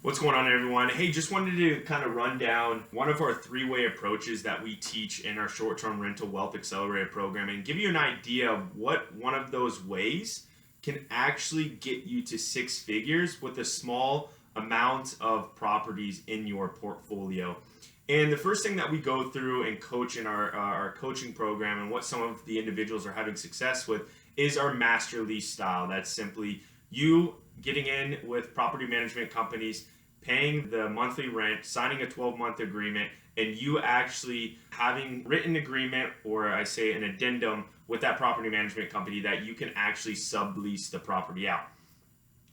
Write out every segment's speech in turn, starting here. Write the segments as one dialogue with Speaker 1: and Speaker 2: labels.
Speaker 1: What's going on, everyone? Hey, just wanted to kind of run down one of our three-way approaches that we teach in our short-term rental wealth accelerator program and give you an idea of what one of those ways can actually get you to six figures with a small amount of properties in your portfolio. And the first thing that we go through and coach in our coaching program, and what some of the individuals are having success with, is our master lease style. That's simply you getting in with property management companies, paying the monthly rent, signing a 12-month agreement, and you actually having written agreement, or I say an addendum with that property management company that you can actually sublease the property out.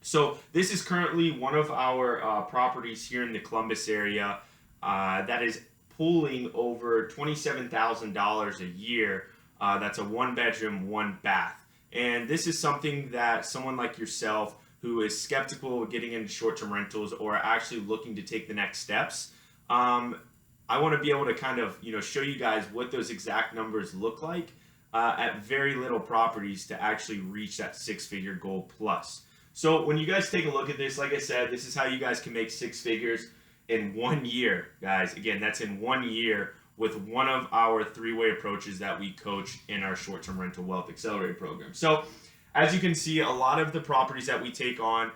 Speaker 1: So this is currently one of our properties here in the Columbus area that is pulling over $27,000 a year. That's a one bedroom, one bath. And this is something that someone like yourself who is skeptical of getting into short-term rentals or actually looking to take the next steps, I want to be able to kind of show you guys what those exact numbers look like at very little properties to actually reach that six-figure goal plus. So when you guys take a look at this, like I said, this is how you guys can make six figures in 1 year, guys. Again, that's in 1 year with one of our three-way approaches that we coach in our short-term rental wealth accelerator program. So as you can see, a lot of the properties that we take on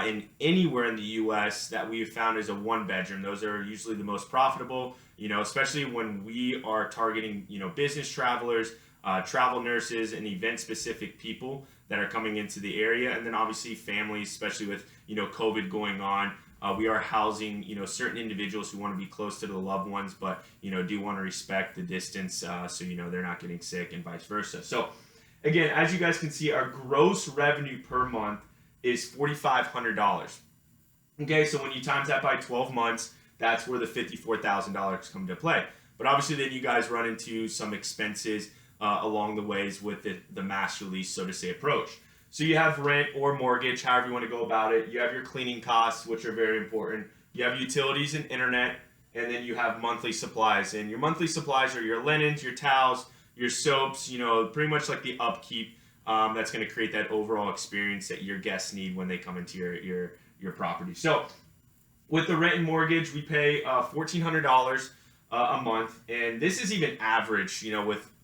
Speaker 1: in anywhere in the U.S. that we have found is a one bedroom. Those are usually the most profitable, especially when we are targeting, business travelers, travel nurses, and event-specific people that are coming into the area. And then obviously families, especially with, COVID going on. We are housing, certain individuals who want to be close to the loved ones, but, do want to respect the distance so, they're not getting sick and vice versa. So again, as you guys can see, our gross revenue per month is $4,500. Okay, so when you times that by 12 months, that's where the $54,000 come into play. But obviously then you guys run into some expenses along the ways with the master lease, so to say, approach. So you have rent or mortgage, however you want to go about it. You have your cleaning costs, which are very important. You have utilities and internet, and then you have monthly supplies. And your monthly supplies are your linens, your towels, your soaps, pretty much like the upkeep that's going to create that overall experience that your guests need when they come into your property. So with the rent and mortgage, we pay $1,400 a month, and this is even average,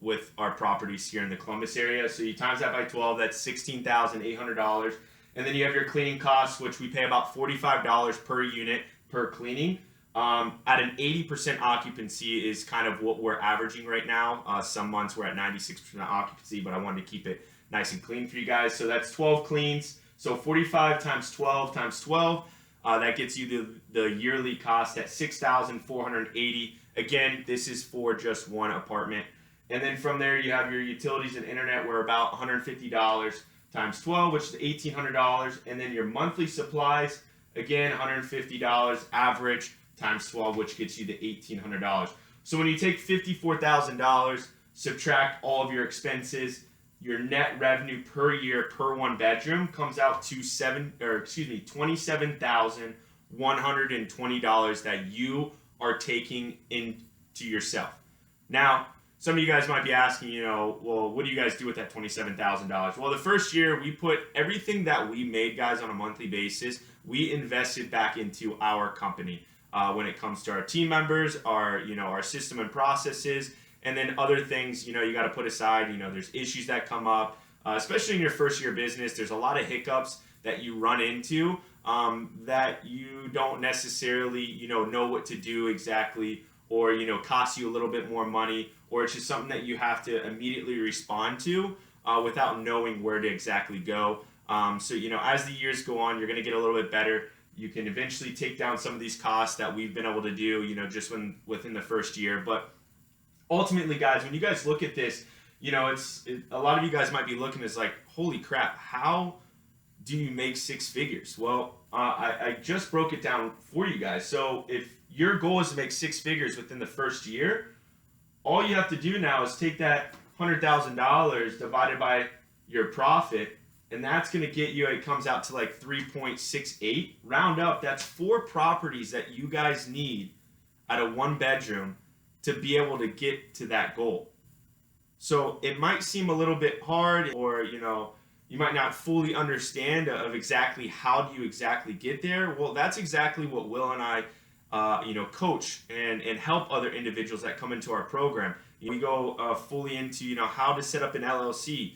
Speaker 1: with our properties here in the Columbus area. So you times that by 12, that's $16,800. And then you have your cleaning costs, which we pay about $45 per unit per cleaning. At an 80% occupancy is kind of what we're averaging right now. Some months we're at 96% occupancy, but I wanted to keep it nice and clean for you guys. So that's 12 cleans. So 45 times 12 times 12, that gets you the yearly cost at $6,480. Again, this is for just one apartment. And then from there, you have your utilities and internet, where about $150 times 12, which is $1,800. And then your monthly supplies, again, $150 average times 12, which gets you the $1,800. So when you take $54,000, subtract all of your expenses, your net revenue per year per one bedroom comes out to $27,120 that you are taking into yourself. Now, some of you guys might be asking, well, what do you guys do with that $27,000? Well, the first year we put everything that we made, guys, on a monthly basis, we invested back into our company. When it comes to our team members, our system and processes, and then other things, you got to put aside. There's issues that come up, especially in your first year of business. There's a lot of hiccups that you run into that you don't necessarily, know what to do exactly, or, cost you a little bit more money, or it's just something that you have to immediately respond to without knowing where to exactly go. So, as the years go on, you're going to get a little bit better. You can eventually take down some of these costs that we've been able to do, just within the first year. But ultimately, guys, when you guys look at this, a lot of you guys might be looking as like, holy crap, how do you make six figures? Well, I just broke it down for you guys. So if your goal is to make six figures within the first year, all you have to do now is take that $100,000 divided by your profit, and that's going to get you, it comes out to like 3.68. Round up, that's 4 properties that you guys need at a one bedroom to be able to get to that goal. So it might seem a little bit hard, or, you might not fully understand of exactly how do you exactly get there. Well, that's exactly what Will and I coach and help other individuals that come into our program. We go fully into how to set up an LLC.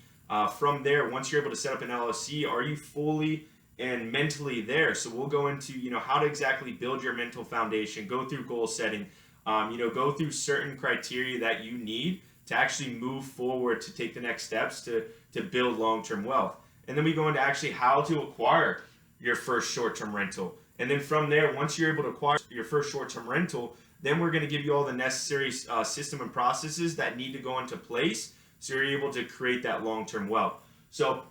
Speaker 1: From there, once you're able to set up an LLC, are you fully and mentally there? So we'll go into how to exactly build your mental foundation, go through goal setting, go through certain criteria that you need to actually move forward to take the next steps to build long-term wealth. And then we go into actually how to acquire your first short-term rental. And then from there, once you're able to acquire your first short-term rental, then we're going to give you all the necessary system and processes that need to go into place so you're able to create that long-term wealth. So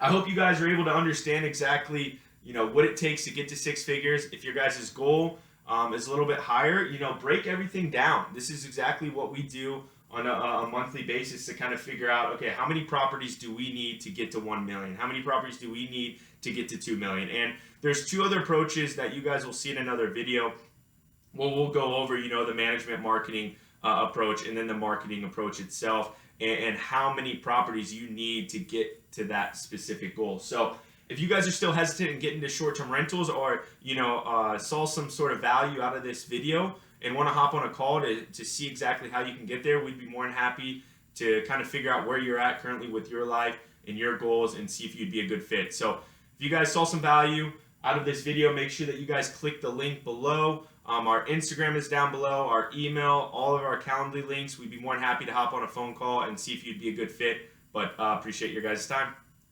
Speaker 1: I hope you guys are able to understand exactly what it takes to get to six figures. If your guys' goal is a little bit higher, break everything down. This is exactly what we do on a monthly basis to kind of figure out, okay, how many properties do we need to get to 1 million? How many properties do we need to get to 2 million? And there's two other approaches that you guys will see in another video. Well, we'll go over, the management marketing approach and then the marketing approach itself and how many properties you need to get to that specific goal. So if you guys are still hesitant in getting into short-term rentals or, saw some sort of value out of this video and want to hop on a call to see exactly how you can get there, we'd be more than happy to kind of figure out where you're at currently with your life and your goals and see if you'd be a good fit. So if you guys saw some value out of this video, make sure that you guys click the link below. Our Instagram is down below, our email, all of our Calendly links. We'd be more than happy to hop on a phone call and see if you'd be a good fit. But appreciate your guys' time.